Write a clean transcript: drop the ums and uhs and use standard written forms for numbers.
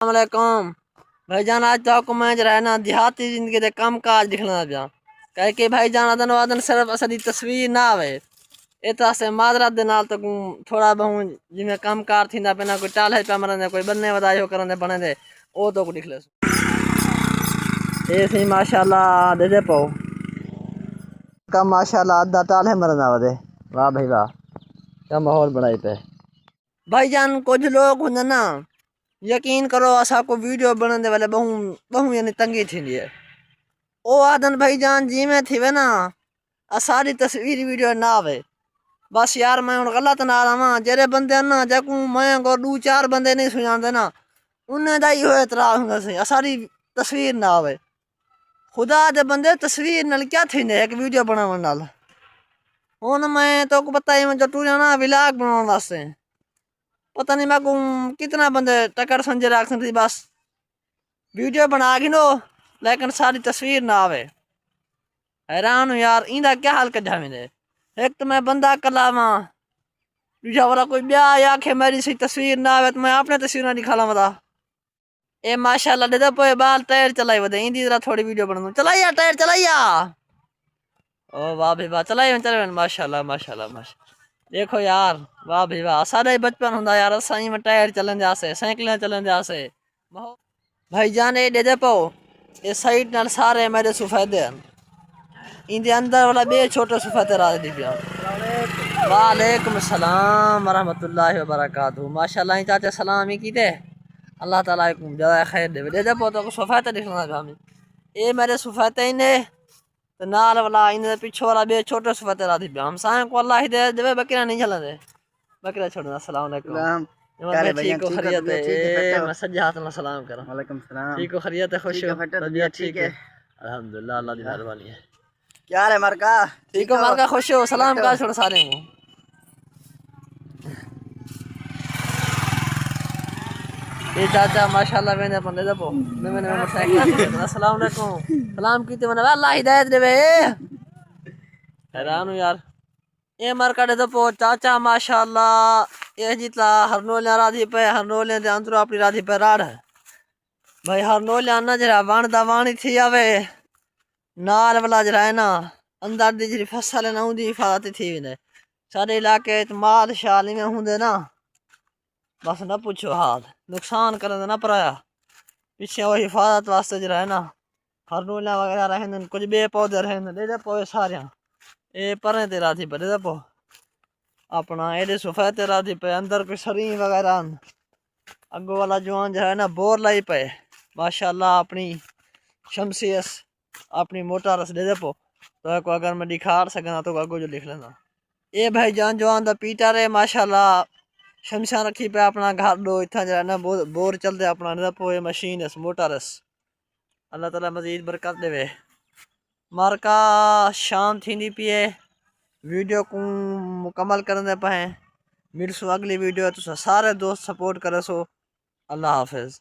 अस्सलामुअलैकुम भाईजान। आज तो मैं जो है ना देहाती जिंदगी के काम काज दिखना पिया कह के भाईजान अदन वादन सिर्फ असली तस्वीर ना आवे इतना से माजरत दे नाल तो थोड़ा बहु जिमें काम कार थी ना पे कोई टाल है पे मरने कोई बनने वदाई हो करने बने दे ओ तो को दिख ले ये सी माशाल्लाह दे दे पाओ का माशाल्लाह अद्धा टाल है मरना वदे। वाह भाई वाह क्या माहौल बनाई पे भाईजान। कुछ लोग होंगे ना यकीन करो असा को वीडियो बनाने वाले बहु बहु यानी तंगी थी है ओ आदन भाईजान जी में थी वे ना सारी तस्वीर वीडियो ना आवे बस यार मैं हूँ गलत ना रहा जेरे बंदे ना जकू मैं को दो चार बंदे नहीं सुनाते ना उन्हें दा ही हो इतराज होंगे सही सारी तस्वीर ना आवे खुदा दे बंदे तस्वीर नाल क्या थी ने एक वीडियो बनावन नाल हुन मैं तो को पता ही मैं जटू जाना व्लॉग बनाने वास्ते पता नहीं मैं को कितना बंदे टक्कर संजय राख थी बस वीडियो बना गिनो लेकिन सारी तस्वीर ना आवे। हैरान हूँ यार इंदा क्या हाल कर जावे एक तो मैं बंदा कलावा दूसरा वाला कोई ब्याह या आखे मेरी सी तस्वीर ना आवे तो मैं अपने तस्वीर ना दिखाला मता ए माशाल्लाह दे पे बाल टायर चलाई वदे इंदी जरा थोड़ी वीडियो बना चलाइया टायर चलाइया ओ वाह भाई वाह चलाई चल माशाल्लाह माशाल्लाह माशाल्लाह देखो यार वाह भाई वाह सारा बचपन होंदा यार असाई में टायर चलन जासे साइकिलें चलन जासे भाईजान ये दे पो ये साइड नाल सारे मेरे सफेदे इंदे अंदर वाला बे छोटे सफेदे राज दी पिया। वालेकुम सलाम वरहमतुल्लाहि वबरकातुहू माशाल्लाह ही चाचा सलाम ही कीते अल्लाह ताला को ज्यादा खैर दे दे पो तो सफेदे दिखना हमें ये मेरे सफेदे ने तो नाल वाला इन पीछे वाला बे छोटे सफेदे राज दी पिया हम साए को अल्लाह हिदायत देवे बकरा नहीं चलने बकरा छोड़ना। अस्सलाम वालेकुम ठीक हो खैरियत है मैं सज्जा हाथ में सलाम करा वालेकुम सलाम ठीक हो खैरियत है खुश हो तबीयत ठीक है अल्हम्दुलिल्लाह अल्लाह दी मेहरबानी है क्या रे मरका ठीक हो मरका खुश हो सलाम का छोड़ सारे को ये चाचा माशाल्लाह मैंने अपन दे दो मैंने मोटरसाइकिल अस्सलाम वालेकुम सलाम कीते मैंने अल्लाह हिदायत देवे हैरान हूं यार ये मरका दे दो चाचा माशाल्लाह ये जितला हरनोलिया राधी पे हरनोलिया दे अंदर अपनी राधी पे राड़ है भाई हरनोलिया ना जरा वाण दा वाणी थी आवे नाल वाला जरा है ना अंदर दी जी फसल है ना उदी हिफाजत थी ने सारे इलाके माल शाल में होंदे ना बस ना पूछो हाल नुकसान करन ना पराया पीछे वो हिफाजत वास्ते जरा है ना हरनोलिया वगैरह रहन कुछ बे पौधे रहन दे पोए सारे ए परे ते राधी पे दे पो अपना एडे सफेद राधी पे अंदर कोई सरी वगैरह अगो वाला जवान जो है ना बोर लाई पे माशाल्लाह अपनी शमसीस अपनी मोटा रस दे पो तो को अगर मैं दिखा सकना तो अगो जो लिख लेना ये भाई जान जवान दा पीटर है माशाल्लाह शमशा रखी पे अपना घर दो इतना जो है ना बोर चलते अपना दे पो मशीन है मोटा रस अल्लाह ताला मजीद बरकत देवे मारका शाम थी पिए वीडियो को मुकम्मल करने पाए मिलसू अगली वीडियो तो सारे दोस्त सपोर्ट करे सो अल्लाह हाफिज।